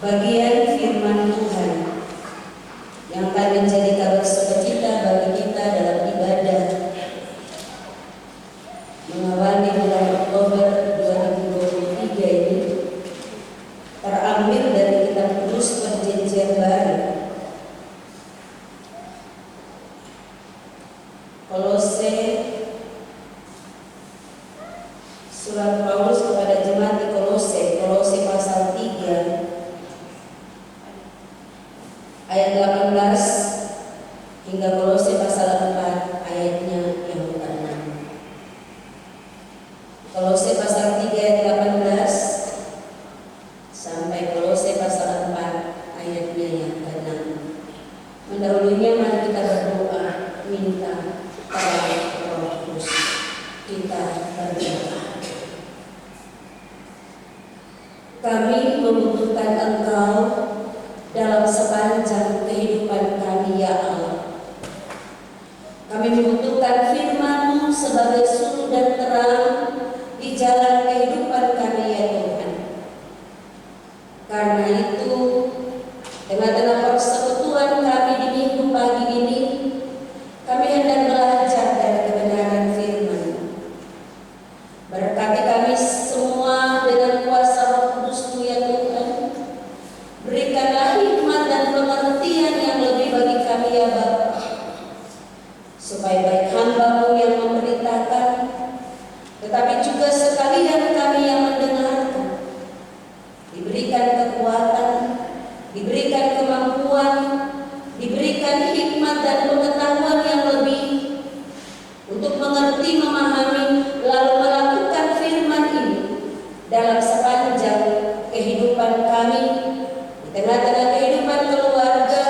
bagian firman Tuhan yang akan menjadi kabar sukacita bagi kita dalam ibadah mengawali bulan Oktober 2023 ini, terambil dari kitab Kudus Perjanjian Baru, Kolose, surat Paulus kepada jemaat di Kolose, Kolose pasal 3 ayat 18 hingga Kolose pasal 4 ayatnya yang ke-6. Kolose pasal 3 ayat 18 sampai Kolose pasal 4 ayatnya yang ke-6. Mendahulunya mari kita berdoa minta tolong Roh Kudus. Kita berdoa. Kami membutuhkan Engkau dalam sepanjang kehidupan kami, ya Allah. Kami membutuhkan firman-Mu sebagai suluh dan terang di jalan kehidupan kami, ya Tuhan. Karena itu, tengah-tengah persekutuan kami di minggu pagi ini, kami hendak belajar dari kebenaran firman. Berkati kami semua dengan kuasa Roh Kudus-Mu, ya Tuhan. Berikanlah hikmat dan pengertian yang lebih bagi kami, ya Bapa, supaya baik hamba-Mu yang memberitakan, tetapi juga sekalian kami yang mendengarkan, diberikan kekuatan, diberikan kemampuan, diberikan hikmat dan pengetahuan yang lebih untuk mengerti, memahami, lalu melakukan firman ini dalam sepanjang kehidupan kami, di tengah-tengah kehidupan keluarga,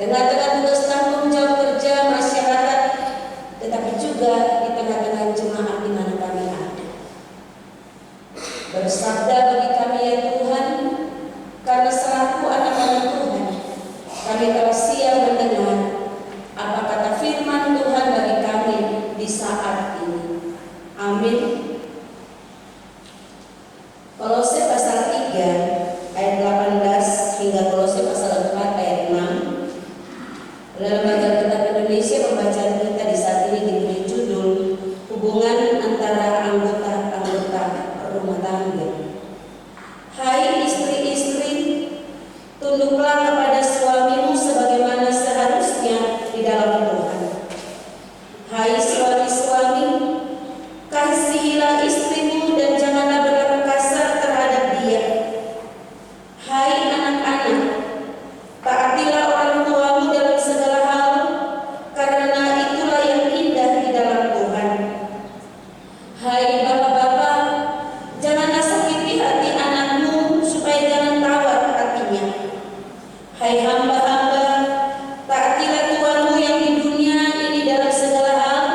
tengah-tengah tugas tanggung jawab kerja masyarakat, tetapi juga di tengah-tengah jemaat di mana kami ada. Bersabda bagi kami, ya Tuhan, karena selaku anak-anak Tuhan, kami telah siap mendengar apa kata firman Tuhan bagi kami di saat ini. Amin. Kolose pasal 3 ayat 18 hingga Kolose pasal 4 ayat 6. Dalam Bacaan Kitab Indonesia, pembacaan kita di saat ini diberi judul Hubungan Antara Anggota-Anggota Rumah Tangga. Hai istri-istri, tunduklah kepada suamimu sebagaimana seharusnya di dalam Tuhan. Hai suami-suami, kasihilah istrimu dan janganlah berlaku kasar terhadap dia. Hai anak-anak, taatilah orang tuamu dalam segala hal, karena itulah yang indah di dalam Tuhan. Hai bapak-bapak, janganlah sakiti hati anakmu supaya jangan tawar hatinya. Hai hamba-hamba, taatilah tuanmu yang di dunia ini dalam segala hal.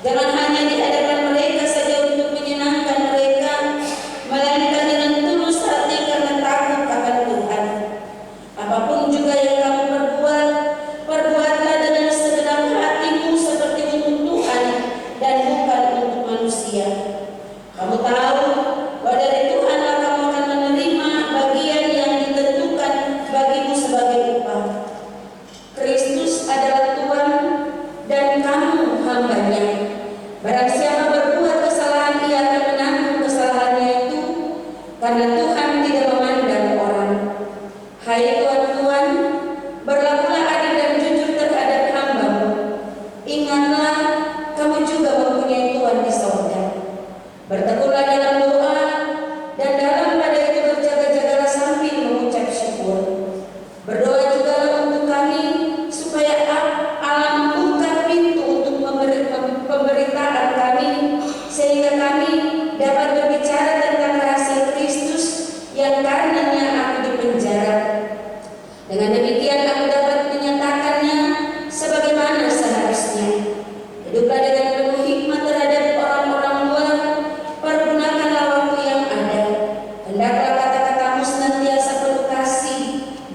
Jangan hanya di hadapan mereka saja untuk menyenangkan mereka, melainkan dengan tulus hati karena takut akan Tuhan. Apapun juga yang kamu perbuat, perbuatlah dengan segenap hatimu seperti untuk Tuhan dan bukan untuk manusia. Kamu tahu bahwa dari Tuhanlah kamu akan menerima bagian yang ditentukan bagimu sebagai upah. Kristus adalah Tuhan dan kamu hambanya. Barang siapa berbuat kesalahan, ia akan menanggung kesalahannya itu, karena Tuhan tidak memandang orang. Hai tuan-tuan, berlakulah adil dan jujur terhadap hamba-Mu. Ingatlah, kamu juga mempunyai Tuhan di sorga. Bertekunlah dalam doa, dan dalam pada itu berjaga-jagalah sambil mengucap syukur. Berdoa jugalah untuk kami, supaya Allah membuka pintu untuk pemberitaan kami, sehingga kami dapat berbicara tentang rahasia Kristus yang karenanya aku dipenjara. Dengan demikian aku dapat menyatakannya sebagaimana seharusnya. Hiduplah dengan penuh hikmat terhadap orang-orang luar, pergunakanlah waktu yang ada. Hendaklah kata-katamu senantiasa penuh kasih,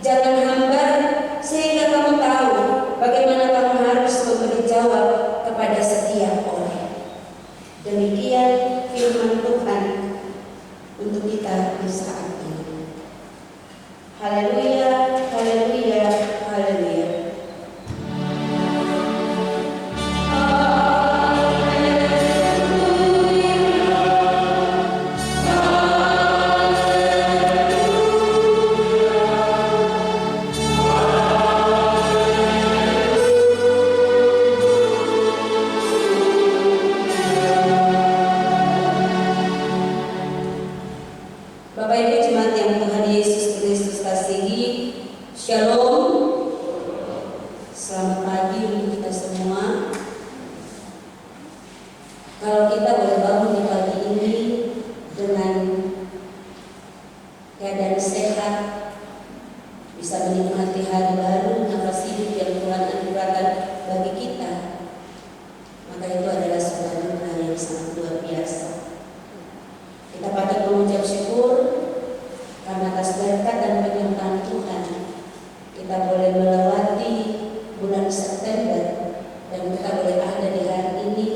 jangan hambar, sehingga kamu tahu bagaimana kamu harus memberi jawab kepada setiap orang. Demikian firman Tuhan. Bapak Ibu jemaat yang Tuhan Yesus Kristus kasihi, Shalom. Selamat pagi untuk kita semua. Kalau kita boleh bangun di pagi ini dengan keadaan sehat, bisa menikmati hari baru, nafas hidup yang Tuhan anugerahkan bagi kita, maka itu adalah sebuah anugerah yang sangat luar biasa. Kita patut mengucap syukur karena atas berkat dan penyertaan Tuhan kita boleh melewati bulan September dan kita boleh ada di hari ini,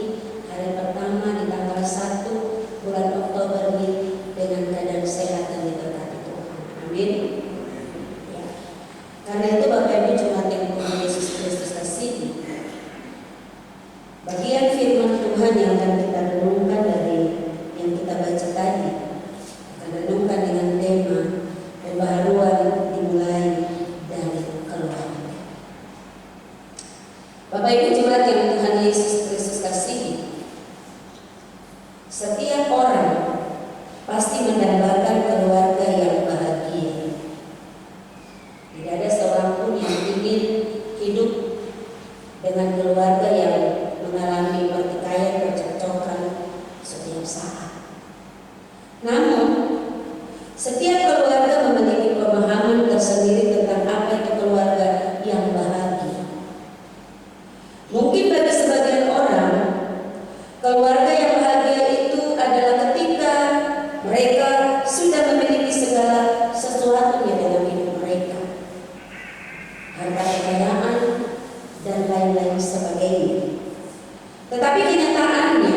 hari pertama di tanggal 1 bulan Oktober ini dengan keadaan sehat dan diberkati Tuhan. Amin. Ya. Karena itu Bapak Ibu jemaat yang Tuhan Yesus Kristus kasihi, bagian firman Tuhan yang akan kita renungkan dari yang kita baca tadi, akan renungkan dengan tema pembaharuan dimulai dari keluarga. Bapak Ibu jemaat yang Tuhan Yesus Kristus kasihi, setiap orang pasti mendambakan keluarga yang bahagia. Tidak ada seorang pun yang ingin hidup dengan keluarga yang mengalami pertikaian, percekcokan setiap saat. Namun, setiap keluarga memiliki pemahaman tersendiri tentang apa itu keluarga yang bahagia. Mungkin bagi sebagian orang, keluarga yang bahagia itu adalah ketika mereka sudah memiliki segala sesuatunya dalam hidup mereka, harta kekayaan dan lain-lain sebagainya. Tetapi kenyataannya,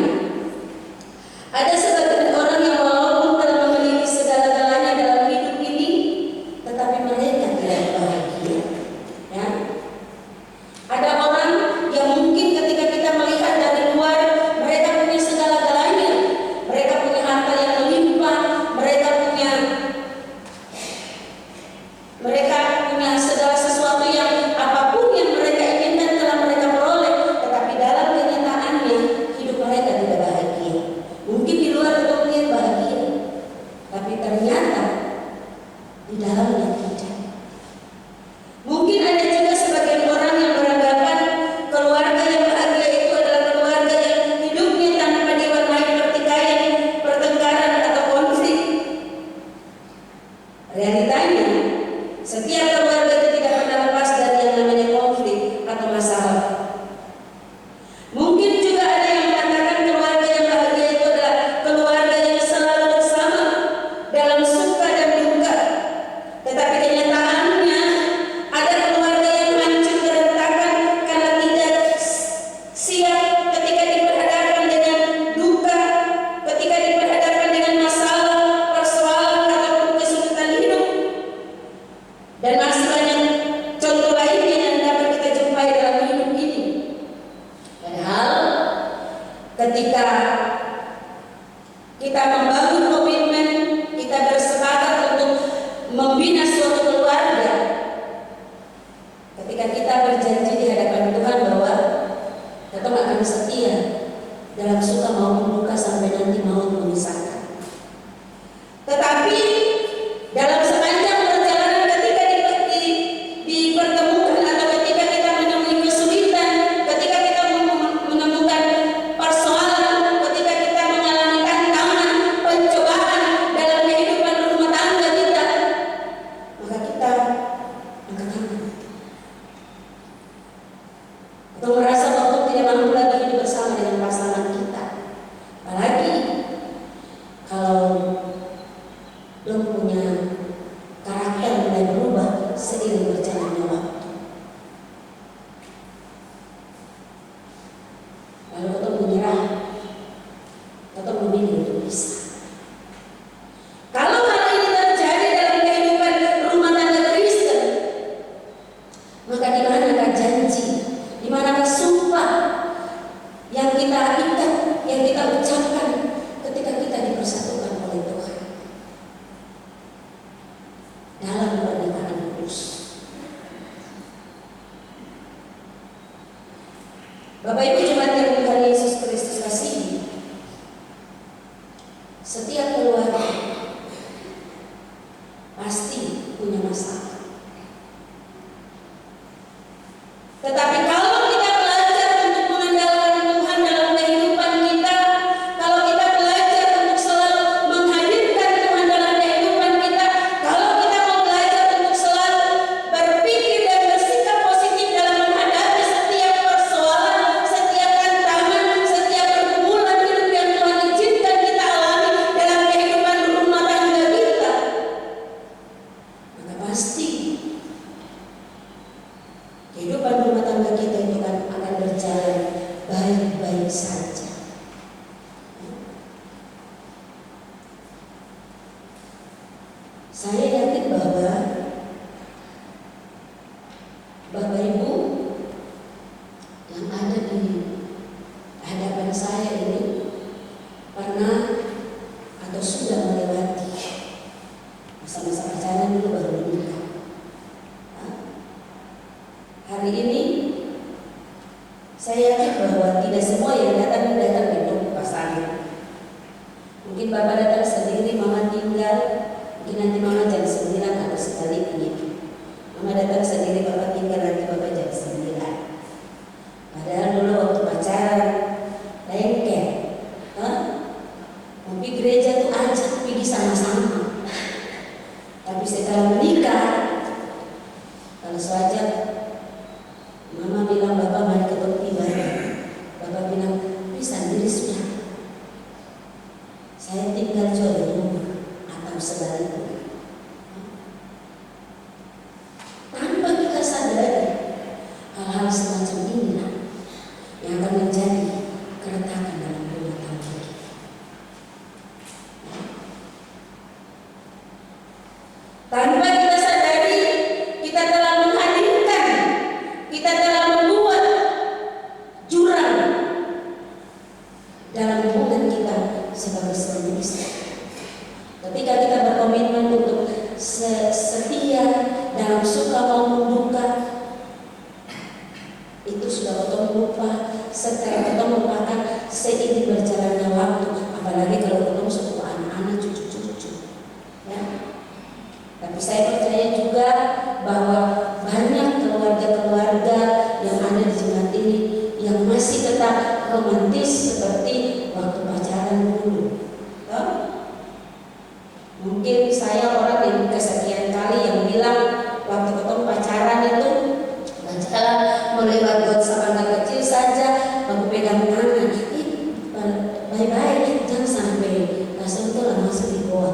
ada sebagian orang yang walaupun telah memiliki segala-galanya dalam hidup ini, tetapi mereka tidak bahagia. Ya. Ada orang yang mungkin ketika kita melihat dari luar, mereka punya segala-galanya, mereka punya harta yang melimpah, mereka punya segala sesuatu yang apapun yang mereka inginkan telah mereka peroleh, tetapi dalam kenyataannya hidup mereka tidak bahagia. Mungkin di luar kita melihat bahagia, tapi ternyata di dalamnya tidak. Mungkin ada juga sebagian orang yang beranggapan keluarga yang bahagia itu adalah keluarga yang hidupnya tanpa diwarnai pertikaian, pertengkaran atau konflik. Realitanya, setiap keluarga itu tidak pernah lepas dari yang namanya konflik atau masalah. Mungkin juga ada yang mengatakan keluarga yang bahagia itu adalah keluarga yang selalu bersama dalam suka dan duka. Tetapi kenyataannya ada keluarga yang hancur berantakan karena tidak siap ketika diperhadapkan dengan duka, ketika diperhadapkan dengan masalah, persoalan ataupun kesulitan hidup. Dan masih banyak contoh lainnya yang dapat kita jumpai dalam hidup ini. Padahal ketika kita membangun komitmen, kita bersepakat untuk membina suatu keluarga, ketika kita berjanji di hadapan Tuhan bahwa kita akan setia dalam suka maupun duka sampai nanti maut memisahkan. Tetapi dalam sepanjang perjalanan ketika dipertemukan atau ketika kita menemui kesulitan, ketika kita menemukan persoalan, ketika kita mengalami tantangan, pencobaan dalam kehidupan rumah tangga kita, maka kita angkat tangan atau merasa bahwa tidak mampu lagi hidup bersama dengan pasangan kita. Apalagi kalau belum punya karakter mulai berubah seiring berjalannya waktu. Lalu kita menyerah, kita memilih untuk bisa. Kalau hal ini terjadi dalam kehidupan rumah tangga Kristen, maka di manakah janji, di manakah sumpah yang kita ikat, yang kita ucapkan ketika kita dipersatukan oleh Tuhan dalam pernikahan kudus. Bapak Ibu jemaat yang Tuhan Yesus Kristus kasihi, setiap keluarga masalah. Tetapi kalau kita belajar untuk mengandalkan Tuhan dalam kehidupan kita, kalau kita belajar untuk selalu menghadirkan Tuhan dalam kehidupan kita, kalau kita mau belajar untuk selalu berpikir dan bersikap positif dalam menghadapi setiap persoalan, setiap tantangan, setiap pergumulan hidup yang Tuhan izinkan kita alami dalam kehidupan rumah tangga kita, maka pasti kehidupan rumah tangga kita itu akan berjalan baik-baik saja. Saya yakin bahwa Bapak Ibu yang ada di hadapan saya ini pernah atau sudah melewati masa-masa pacaran dulu baru menikah. Hari ini saya yakin bahwa tidak semua yang datang untuk pasangan. Mungkin Bapak datang sendiri, Mama tinggal, mungkin nanti Mama jam 9 atau sebaliknya. Mama datang sendiri, Bapak tinggal, nanti Bapak jam 9. Padahal dulu waktu pacaran lengket, mau pergi gereja tuh ajak pergi sama-sama. Tapi setelah menikah, kalau sewajar Mama bilang, Bapak mari ke tepi bareng. Bapak bilang, bisa sendiri sudah. Saya tinggal jual di rumah atau sebaliknya. Tanpa kita sadari, hal-hal semacam inilah yang akan menjadi keretakan dalam rumah tangga kita. Tanpa kita sadari, kita telah menghadirkan, kita telah membuat jurang dalam hubungan kita sebagai suami istri. Ketika kita berkomitmen untuk setia dalam suka maupun duka, itu sudah kita lupa setelah kita melupakan seiring berjalannya waktu, apalagi kalau kita suatu anak-anak, cucu-cucu, ya. Tapi saya percaya juga bahwa banyak keluarga-keluarga yang ada di jemaat ini yang masih tetap romantis seperti waktu pacaran dulu. Mungkin saya orang yang kesekian kali yang bilang waktu ketemu pacaran itu berjalan melewat got sama anak kecil saja, aku pegang tangan, baik-baik, jangan sampai langsung itu langsung dibawa.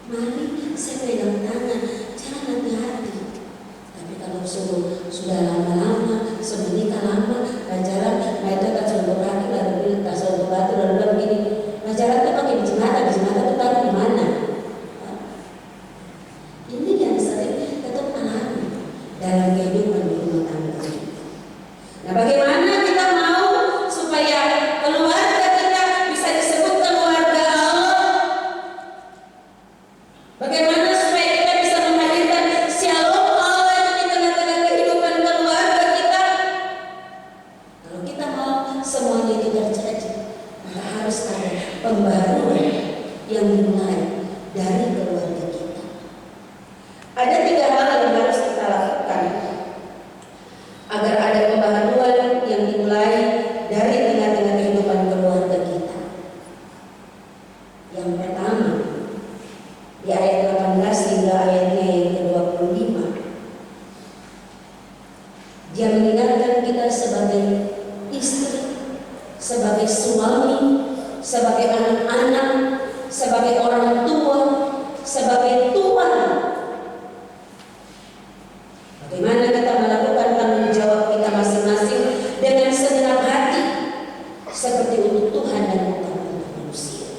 Mari saya pegang tangan, jangan hati-hati. Tapi kalau sudah lama-lama, semenikah lama, pacaran, nah itu tak contoh kaki, lalu bilang tak contoh batu, lalu bilang begini, pacaran itu pakai biji mata itu taruh di mana? Ini yang sering tetap alami dalam kehidupan di rumah tangga. Nah, bagaimana kita mau supaya keluarga kita bisa disebut keluarga Allah? Bagaimana supaya kita bisa menghadirkan shalom Allah di tengah-tengah kehidupan keluarga kita? Kalau kita mau semuanya itu terjadi, maka harus ada pembaruan yang dimulai dari keluarga kita. Ada 3 hal yang harus kita lakukan agar ada pembaharuan yang dimulai dari tengah-tengah kehidupan keluarga kita. Yang pertama, di ayat 18 hingga ayatnya yang ke-25, dia mengingatkan kita sebagai istri, sebagai suami, sebagai anak-anak, sebagai orang tua, sebagai tuan. Bagaimana kita melakukan tanggung jawab kita masing-masing dengan segenap hati, seperti untuk Tuhan dan bukan untuk manusia.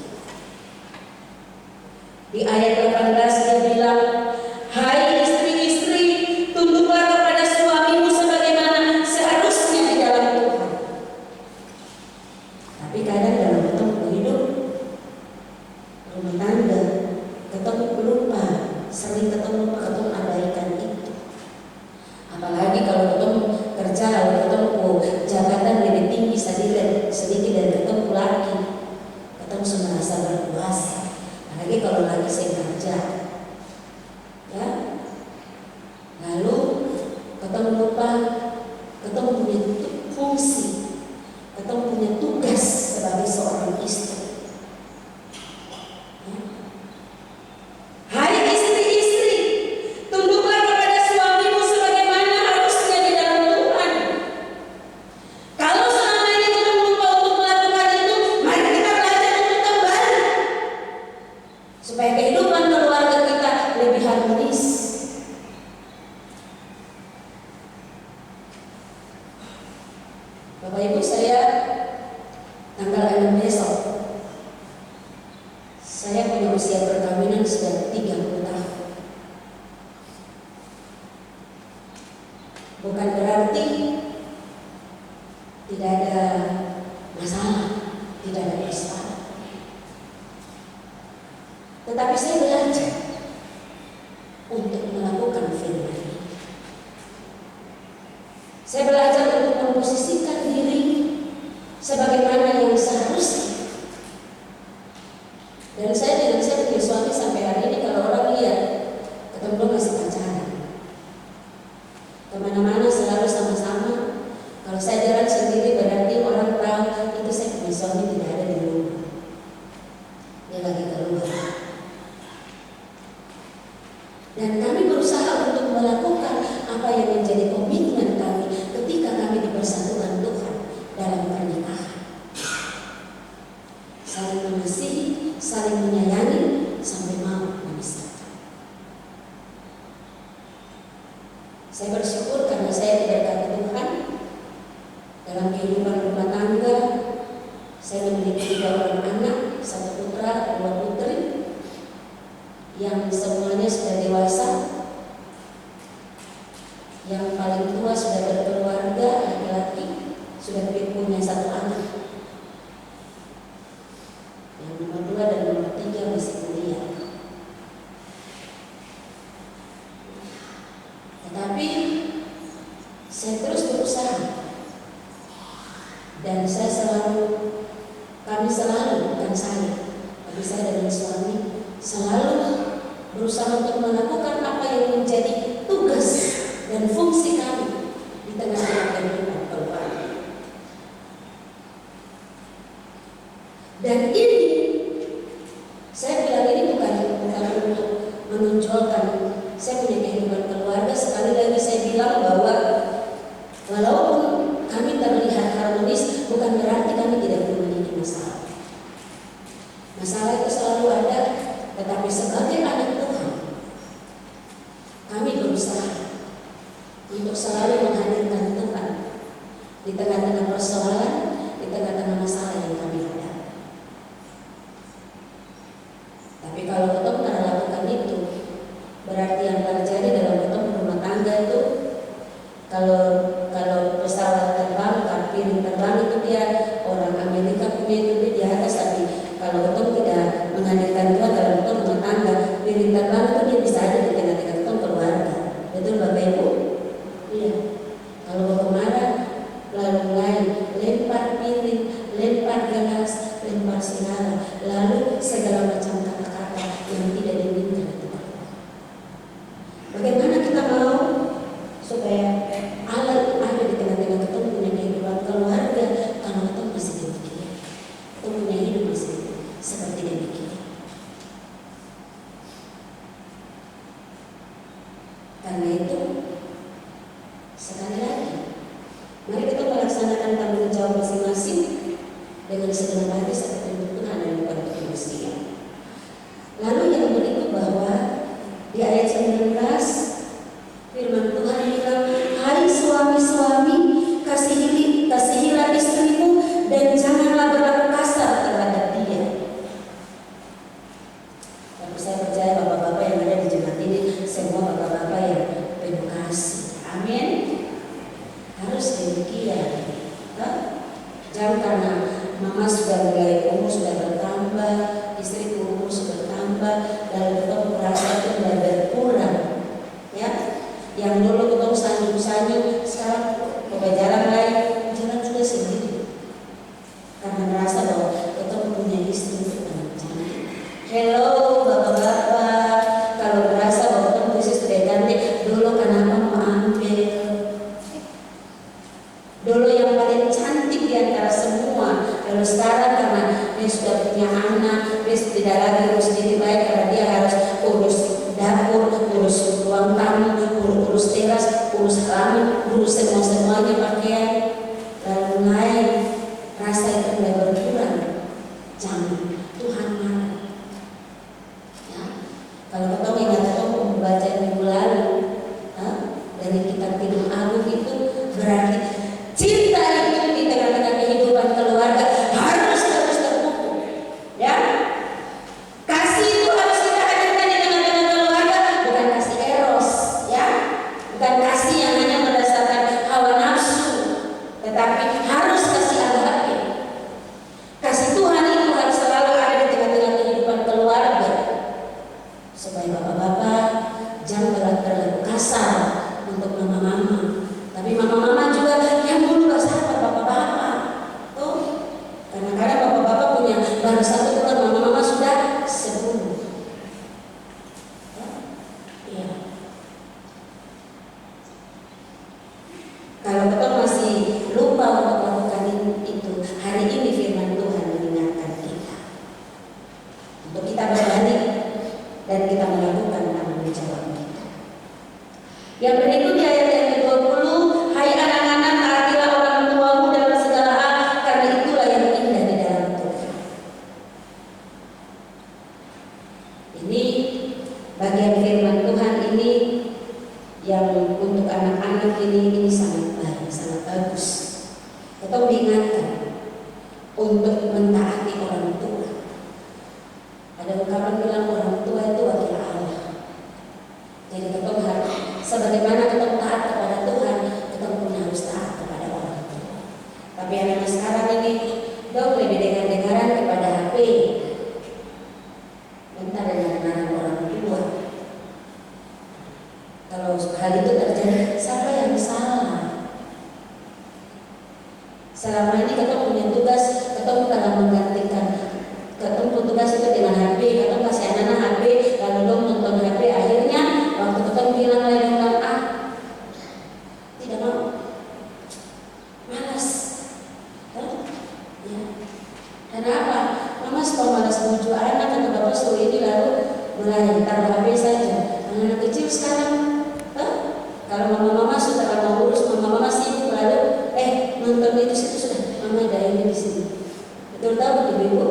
Di ayat 18 dia bilang, hai istri-istri, tunduklah kepada suamimu sebagaimana seharusnya di dalam Tuhan. Tapi kadang dalam ketemu hidup rumah tangga, ketemu lupa, sering ketemu abaikan itu. Apalagi kalau ketemu kerja, lalu ketemu jabatan lebih tinggi sedikit dan ketemu lagi, ketemu merasa berkuasa. Apalagi kalau tanggal 6 besok saya punya usia perkawinan sudah 30 tahun. Bukan berarti tidak ada masalah, tidak ada masalah. Tetapi saya belajar untuk melakukan firman ini. Saya belajar untuk memposisikan diri sebagaimana yang seharusnya. Dan saya punya suami sampai hari ini, kalau orang lihat ketemu masih pacaran, kemana-mana selalu sama-sama. Kalau saya jalan sendiri berarti orang tahu itu saya punya suami tidak ada di rumah, dia lagi keluar. Dan kami berusaha untuk melakukan apa yang menjadi komitmen kami ketika kami dipersatukan Tuhan dalam pernikahan. Saling mengasihi, saling menyayangi, sampai mau memisahkan. Saya bersyukur karena saya diberkati Tuhan dalam kehidupan rumah tangga. Saya memiliki 3 orang anak, 1 putra, 2 putri, yang semuanya sudah dewasa. Yang paling tua sudah berkeluarga, laki-laki, sudah punya 1 anak. Yang nomor 2 dan nomor 3 masih kuliah. Tetapi saya terus berusaha, dan kami selalu, bukan saya, tapi saya dan suami selalu berusaha untuk melakukan apa yang menjadi tugas dan fungsi kami di tengah-tengah kehidupan keluarga. Dan ini saya bilang ini bukan untuk menonjolkan saya punya kehidupan keluarga. Sekali lagi saya bilang bahwa walaupun kami terlihat harmonis, bukan berarti kami tidak memiliki masalah. Masalah itu selalu ada, tetapi sebagai anak Tuhan, kami berusaha untuk selalu menghadirkan Tuhan di tengah-tengah persoalan, di tengah-tengah masalah yang kami hadapi. Tapi kalau kita tidak lakukan itu, berarti yang terjadi dalam ketemu rumah tangga itu, kalau pesawat terbang, piring terbang itu dia orang Amerika punya itu di atas, tapi kalau ketemu tidak menghadirkan Tuhan dalam ketemu rumah tangga, piring terbang itu dia bisa ada di tengah-tengah ketemu keluarga. Betul Bapak Ibu? Iya. Kalau mau kemana, lalu mulai lempar piring, lempar gelas, lempar segala, lalu segala macam kata-kata yang tidak diinginkan itu. Bagaimana kita mau supaya Allah ada di tengah-tengah ketemu punya kehidupan keluarga kalau kita masih demikian, kita punya hidup masih seperti demikian. Karena itu sekali lagi, mari kita melaksanakan tanggung jawab masing-masing dengan segenap hati seperti Tuhan dan bukan manusia. Lalu yang berikut bahwa di ayat 19 firman Tuhan bilang, hai suami-suami, kasihilah istrimu dan janganlah berlaku kasar terhadap dia. Tapi saya percaya bapak-bapak yang ada di jemaat ini semua bapak-bapak yang penuh kasih. Amin. Harus demikian. Jangan karena mama sudah mulai umur sudah bertambah, istriku umur sudah bertambah, lalu kita merasa itu mulai berkurang. Ya, yang dulu kita sanjung-sanjung, sekarang coba jalan lain, jalan juga sendiri. Karena merasa bahwa kita punya istri itu cantik. Hello bapak-bapak, kalau merasa bahwa kita punya istri sudah cantik, dulu kenapa mau ambil? Dulu yang paling cantik di antara semua, lalu sekarang karena dia sudah punya anak, dia tidak lagi urus diri baik karena dia harus urus dapur, urus ruang tamu, urus teras, urus halaman, urus semuanya pakaian. Lalu mulai rasa itu mulai berkurang. Jangan, Tuhan marah. Ya, kalau kita ingat membaca minggu lalu dari kitab Kidung Agung itu berarti cinta itu di tengah-tengah kehidupan keluarga harus baru 1 bulan mama sudah 10. Iya. Kalau kita masih lupa untuk melakukan itu, hari ini firman Tuhan mengingatkan kita untuk kita berbalik dan kita melakukan tanggung jawab kita. Yang berikutnya ayat yang ke-20, hai anak-anak, taatilah orang tuamu dalam segala hal, karena itulah yang indah di dalam Tuhan. Ini bagian firman Tuhan ini yang untuk anak-anak ini sangat baik, sangat bagus. Kita diingatkan untuk mentaati orang tua. Ada ungkapan bilang orang tua itu wakil Allah. Jadi kita harus, sebagaimana kita taat kepada Tuhan, kita pun harus taat kepada orang tua. Tapi anak sekarang ini dong lebih dengar-dengaran kepada HP. Minta dengar-dengaran orang tua. Kalau hal itu terjadi, siapa yang salah? Selama ini kita punya tugas, kita telah menggantikan. Kita tugas itu dengan HP, kita kasih anak-anak HP, lalu dong nonton HP. Akhirnya waktu kita bilang tidak mau, malas. Ya. Kenapa? Mama suka malas bujuk anak atau bapak suruh ini lalu mulai taruh HP saja. Anak kecil sekarang, kalau mama sudah mau urus, mama sibuk lalu nonton itu sudah, mama ada ini di sini. Betul tahu ibu?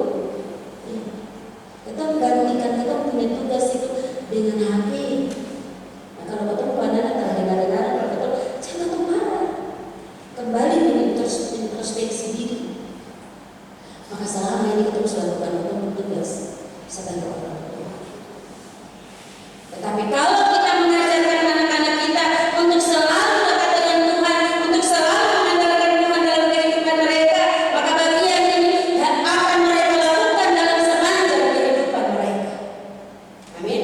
Kita menggantikan, kita punya tugas itu dengan HP. Nah, kalau kita pandang terdengar-dengar, kalau kita jangan marah, kembali introspeksi diri. Maka selama ini kita harus lakukan tugas sebagai orang tua. Tetapi kalau kita mengajarkan anak-anak kita untuk selalu dekat dengan Tuhan, untuk selalu mengandalkan Tuhan dalam kehidupan mereka, maka bagian ini akan mereka lakukan dalam sepanjang kehidupan mereka. Amin.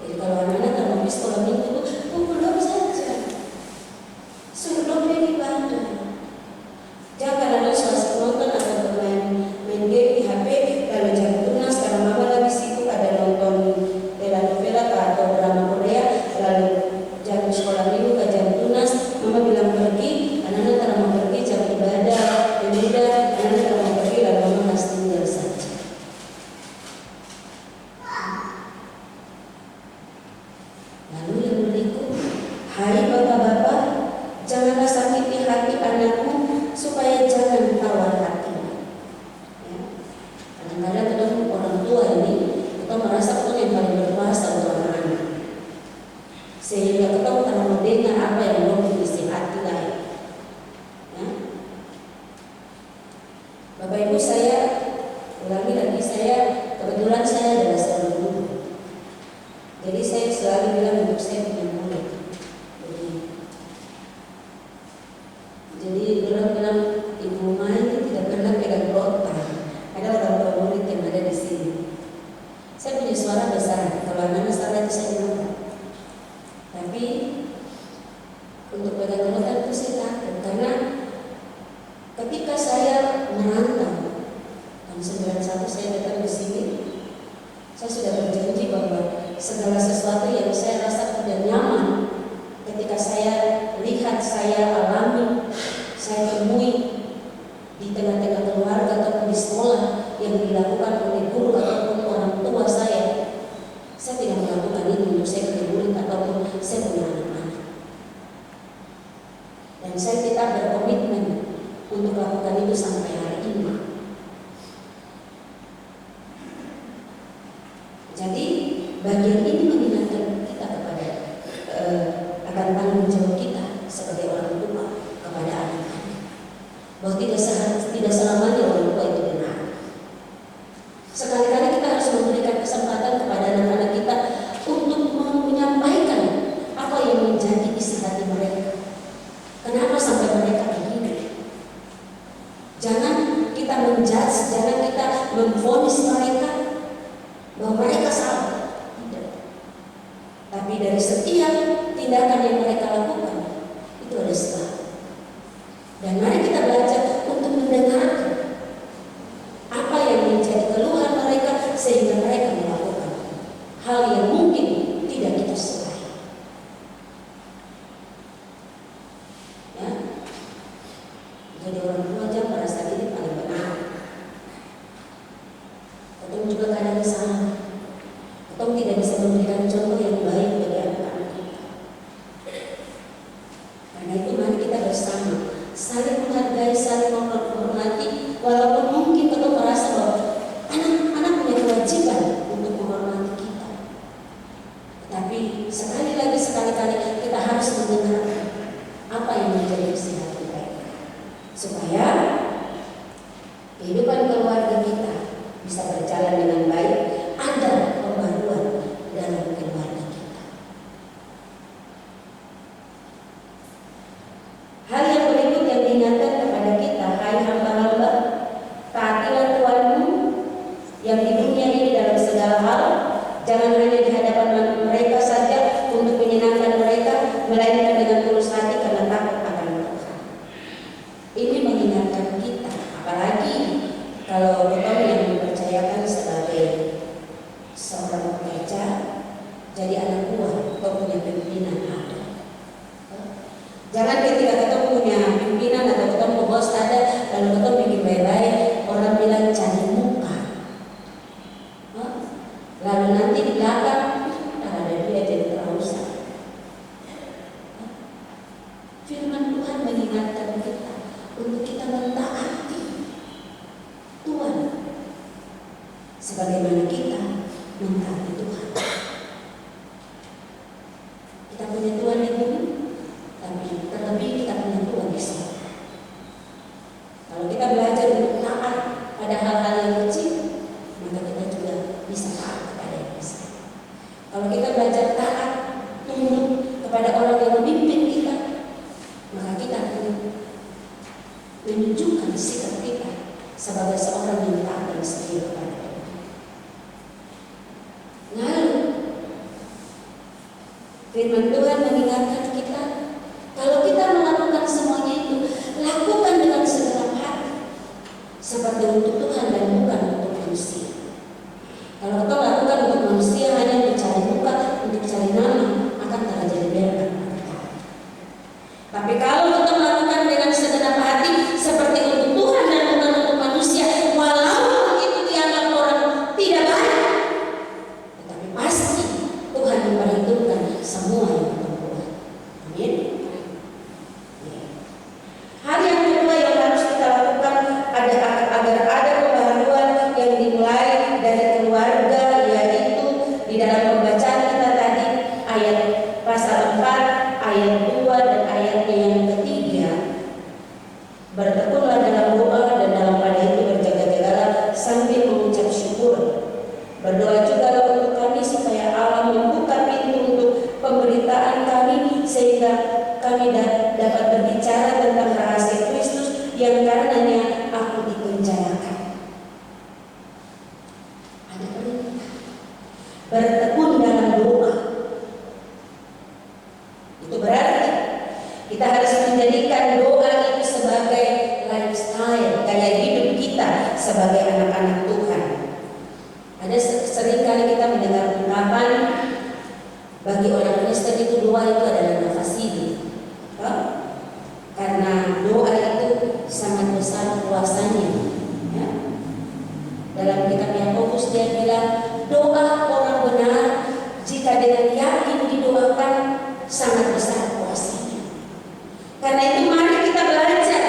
Jadi kalau anak-anak kalau sekolah minggu itu pukul 2 saja, suruh dong di Bandung. Jangan ada suasana nonton atau bermain game di HP lalu jam tunas karena mama lagi sibuk ada nonton telenovela atau drama Korea, lalu jam sekolah minggu ke jam tunas mama bilang pergi, anak-anak tak mau pergi jam ibadah, anak-anak tak mau pergi lalu mama kasih tinggal saja. Lalu yang berikut, hai bapak-bapak, janganlah sakiti hati anakmu supaya jangan tawar hatinya. Ya. Kadang-kadang kita orang tua ini kita merasa kita yang paling berkuasa untuk anak-anak, sehingga kita tidak mendengar apa yang mau diisi hati lain. Ya. Bapak Ibu, saya ulangi lagi, kebetulan saya adalah seorang guru. Jadi saya selalu bilang untuk saya punya murid. Jadi bilang ibu Mai tidak pernah pegang rotan. Ada orang tua murid yang ada di sini. Saya punya suara besar. Kalau anak-anak salah itu saya dengar. Tapi untuk pegang rotan itu saya takut karena ketika saya merantau tahun 91 saya datang di sini, saya sudah berjanji bahwa segala sesuatu yang saya rasa tidak nyaman ketika saya lihat, saya alami, saya temui di tengah-tengah keluarga ataupun di sekolah yang dilakukan oleh guru ataupun orang tua saya tidak melakukan ini untuk saya punya murid ataupun saya punya anak-anak. Dan saya tetap berkomitmen untuk lakukan itu sampai hari ini. Jadi bagian ini mengingatkan kita kepada akan tanggung jawab kita sebagai orang tua kepada anak-anak, bahwa tidak selamanya orang tua itu benar. Sekali-kali kita harus memberikan kesempatan kepada anak-anak kita untuk menyampaikan apa yang menjadi isi hati mereka. Kenapa sampai mereka begini? Jangan kita menjudge, jangan kita memvonis mereka bahwa mereka salah. Tidak. Tapi dari setiap tindakan yang mereka lakukan itu ada salah. Dan mari kita belajar untuk mendengarkan kehidupan keluarga kita bisa berjalan dengan baik, ada pembaruan dalam keluarga kita. Hal yang berikut yang diingatkan kepada kita, hai hamba-hamba, taatilah Tuhanmu yang di dunia ini dalam segala hal, jangan hanya di hadapan mereka saja untuk menyenangkan mereka, melainkan dengan tulus hati karena takut akan Tuhan. Ini mengingatkan kita, apalagi kalau kita yang dipercayakan sebagai seorang pekerja, jadi anak buah, atau punya pimpinan ada. Jangan ketika kita punya pimpinan atau kita punya bos ada, lalu kita bikin baik-baik, orang bilang cari muka. Lalu nanti di belakang ada dia jadi terusak. Firman Tuhan mengingatkan kita untuk kita mentaati Tuhan sebagaimana kita mentaati Tuhan. Kita punya Tuhan di bumi, tapi terlebih kita punya Tuhan di sorga. Kalau kita belajar untuk taat pada hal-hal yang kecil, maka kita juga bisa taat kepada yang besar. Kalau kita belajar taat, tunduk kepada orang yang memimpin kita, maka kita akan menunjukkan sikap kita sebagai seorang yang taat dan setia kepada Tuhan. Lalu firman Tuhan mengingatkan kita, kalau kita melakukan semuanya itu, lakukan dengan segenap hati, seperti untuk Tuhan dan bukan untuk manusia. Kalau kita lakukan untuk manusia hanya untuk cari muka, untuk cari nama, akan terjadi berkat. Tapi kalau kita melakukan dengan segenap hati, seperti untuk Tuhan dan bukan untuk manusia, walaupun itu dianggap orang tidak baik, tetapi pasti Tuhan memperhitungkan semua yang kita buat. Amin. Hal yang kedua yang harus kita lakukan agar ada pembaharuan yang dimulai dari keluarga, yaitu di dalam pembacaan kita tadi ayat pasal 4, ayat 2 dan ayatnya yang ketiga, bertekunlah dalam doa dan dalam pada itu berjaga-jagalah sambil mengucap syukur. Berdoa juga untuk kami supaya Allah membuka pintu untuk pemberitaan kami sehingga kami dapat berbicara tentang rahasia Kristus yang karenanya aku dipenjarakan. Ada perintah bertekun dalam doa. Itu berarti kita harus menjadikan doa itu sebagai lifestyle, gaya hidup kita sebagai anak-anak Tuhan. Ada seringkali kita mendengar ungkapan bagi orang Kristen itu doa itu adalah nafas hidup. Karena doa itu sangat besar kuasanya. Ya. Dalam kitab Yakobus dia bilang, doa orang benar jika dengan yakin didoakan sangat besar kuasanya. Karena itu mari kita belajar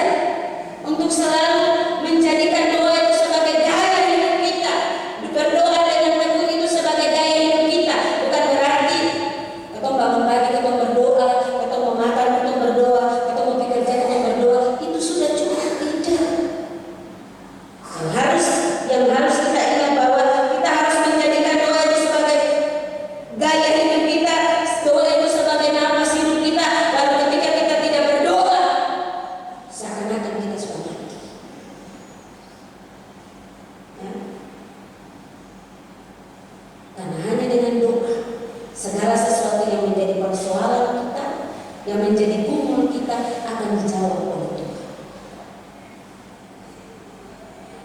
untuk selalu menjadikan doa itu sebagai gaya hidup kita. Berdoa dengan tekun itu sebagai gaya hidup kita. Bukan berarti atau bangun pagi kita berdoa, atau mau makan kita berdoa, atau mau bekerja kita berdoa, itu sudah cukup. Tidak. Yang harus kita ingat bahwa kita harus menjadikan doa itu sebagai gaya hidup kita, doa itu sebagai nafas hidup kita. Lalu ketika kita tidak berdoa, seakan-akan kita sudah mati. Ya. Karena hanya dengan doa, segala sesuatu yang menjadi persoalan kita, yang menjadi gumul kita akan dijawab oleh Tuhan.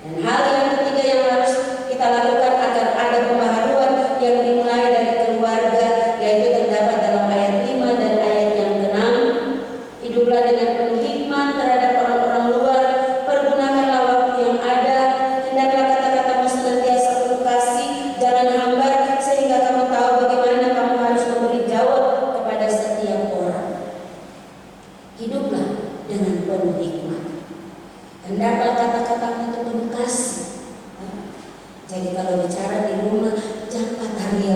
Dan hal yang ketiga yang harus kita lakukan agar ada pembaharuan yang dimulai dari keluarga, yaitu terdapat dalam ayat 5 dan ayat yang ke-6. Hiduplah dengan penuh hikmat terhadap orang-orang luar, pergunakanlah waktu yang ada, hendaklah kata-katamu senantiasa penuh kasih, jangan hambar, sehingga kamu tahu bagaimana kamu harus memberi jawab kepada setiap orang. Hiduplah dengan penuh hikmat. Hendaklah kata-katamu itu penuh kasih. Jadi kalau bicara di rumah, jangan bataria.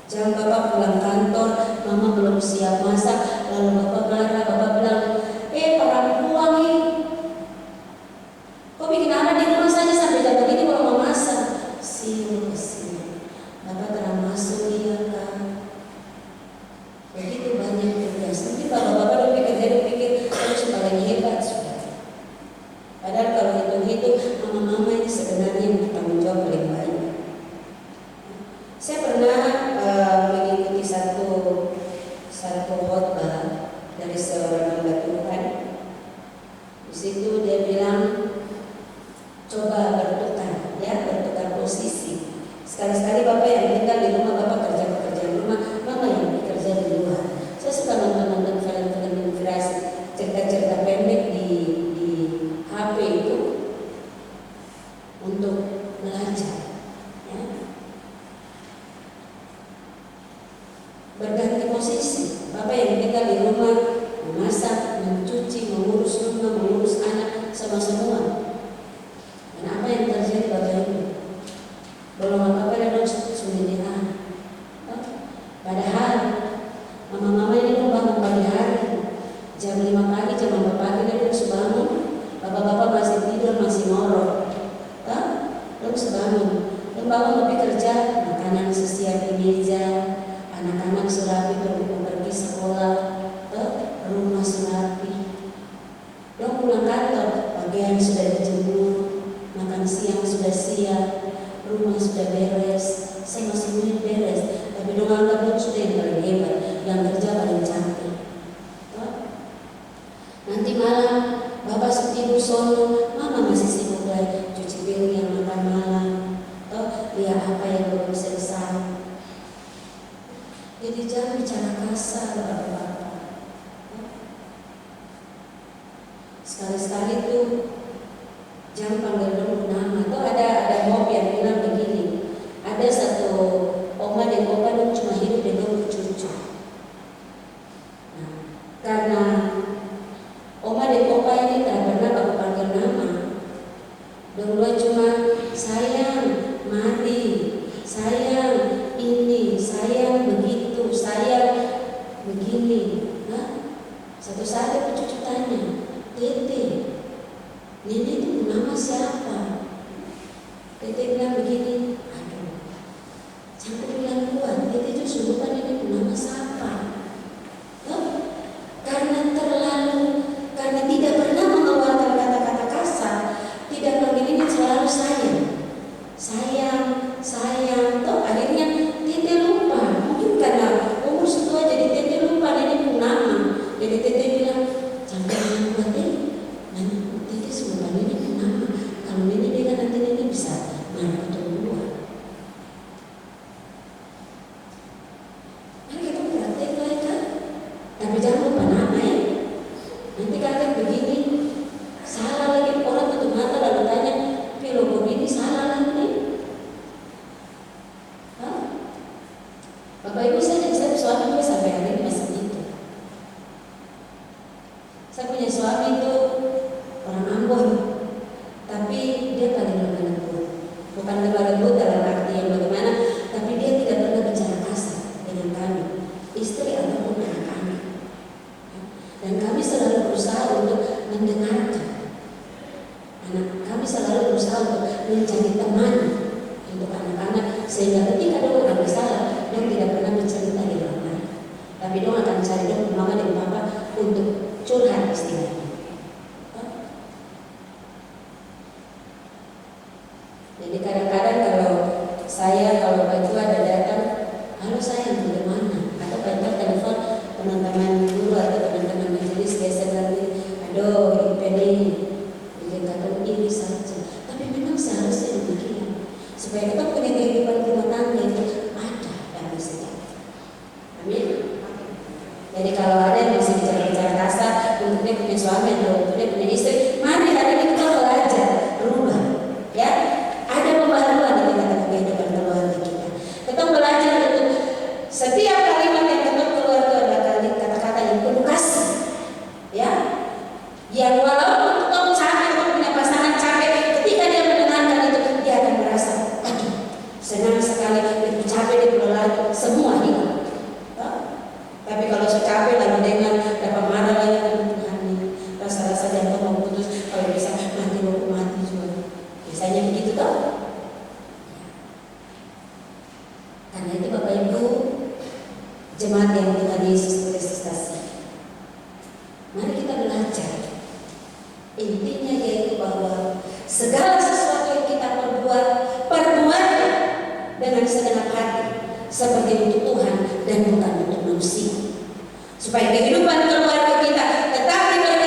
Jangan bapak pulang kantor, mama belum siap masak, lalu bapak marah, bapak bilang, perempuan nih, sebenarnya yang bertanggung jawab paling banyak. Saya pernah mengikuti satu khotbah dari seorang hamba Tuhan. Di situ dia bilang, coba bertukar posisi. Sekali-sekali Bapak yang tinggal di rumah, Bapak kerja pekerjaan rumah, Mama yang bekerja di luar. Saya suka nonton film-film inspirasi, cerita-cerita pendek di HP itu untuk belajar. Ya. Berganti posisi. Bapak yang tinggal di rumah, memasak, mencuci, mengurus rumah, mengurus anak, semua. Dan apa yang terjadi Bapak Ibu? Belum apa-apa dan sendirian. Padahal mama-mama ini bangun pagi hari, jam 5 pagi, jam 4 pagi dia harus bangun. Bapak-bapak masih tidur, masih ngorok. Terus bangun lebih kerja, makanan sesiap di meja, anak-anak surapi pergi sekolah, rumah surapi. Dong pulang kantor, pakaian sudah dijemur, makan siang sudah siap, rumah sudah beres, semuanya beres. Tapi dong anggap dong sudah yang paling hebat, yang kerja paling cantik. Nanti malam Bapak tidur sono, Mama masih sibuk lagi cuci piring, makan malam, lihat apa yang belum selesai. Jadi jangan bicara kasar Bapak-bapak. Sekali-sekali tuh jangan panggil dulu nama. Tuh ada mob yang bilang begini, ada satu oma dan opa dong cuma hidup dengan cucu. Nah, karena oma dan opa ini tak pernah aku panggil nama. Dua cuma sayang, mati, sayang ini, sayang begitu, sayang begini. Satu saat aku cucu tanya, Tete, nenek itu nama siapa? Tete bilang begini, aduh, jangan bilang kuat, Tete itu sungguh nenek itu nama siapa? Karena tidak pernah mengeluarkan kata-kata kasar, tidak panggil ini selalu sayang, akhirnya Tete lupa, mungkin karena umur setua jadi Tete lupa nenek pun nama, jadi Tete bilang, jangan bilang kuat nanti Tete semua nenek pun nama, kalau nenek bilang nanti nenek bisa mana ketemu dua. Mari kita praktek lagi kan, tapi jangan lupa nama ya. Nanti kalian begini, salah lagi, orang tutup mata lalu tanya, pilo begini salah lagi. Bapak Ibu, saya suami juga sampai hari ini masih gitu. Saya punya suami itu orang Ambon, tapi dia paling lemah lembut. Bukan lemah lembut dalam arti yang bagaimana, tapi dia tidak pernah bicara kasar dengan kami, istri ataupun anak-anak. Dan kami selalu berusaha untuk mendengarkan. Kami selalu berusaha untuk menjadi teman untuk anak-anak, sehingga ketika ada orang bersalah, dia tidak pernah bercerita di rumah, tapi dia akan cari dong mama dan papa untuk curhat istilahnya. Jadi kadang-kadang kalau Pak itu ada datang, halo sayang di mana? Atau Pak itu telepon teman-teman dulu atau teman-teman majelis biasa lagi, aduh ini bikin kata ini saja. Tapi memang seharusnya demikian, supaya kita punya kehidupan rumah tangga itu ada damai sejahtera. Amin. Jadi kalau ada yang masih bicara kasar untuk dia punya suami atau untuk dia punya istri, mari hari ini kita belajar berubah. Ya, ada pembaharuan di tengah-tengah kehidupan keluarga kita. Kita belajar untuk setiap kalimat yang kita keluar itu adalah kata-kata yang penuh kasih. Ya, yang walaupun kamu capek, kamu punya pasangan capek, ketika dia mendengarkan itu dia akan merasa, aduh, senang sekali, itu capek, dia lelah, semua hilang. Tapi kalau saya capek lalu dengar dapat marah lagi dengan Tuhan ini, rasa-rasa jantung mau putus, kalau bisa nanti mau mati juga. Biasanya begitu toh. Karena itu Bapak Ibu, jemaat yang Tuhan Yesus Kristus kasih, mari kita belajar. Intinya yaitu bahwa segala sesuatu yang kita dengan segenap hati, seperti untuk Tuhan dan bukan untuk manusia. Supaya kehidupan keluarga kita tetap diberikan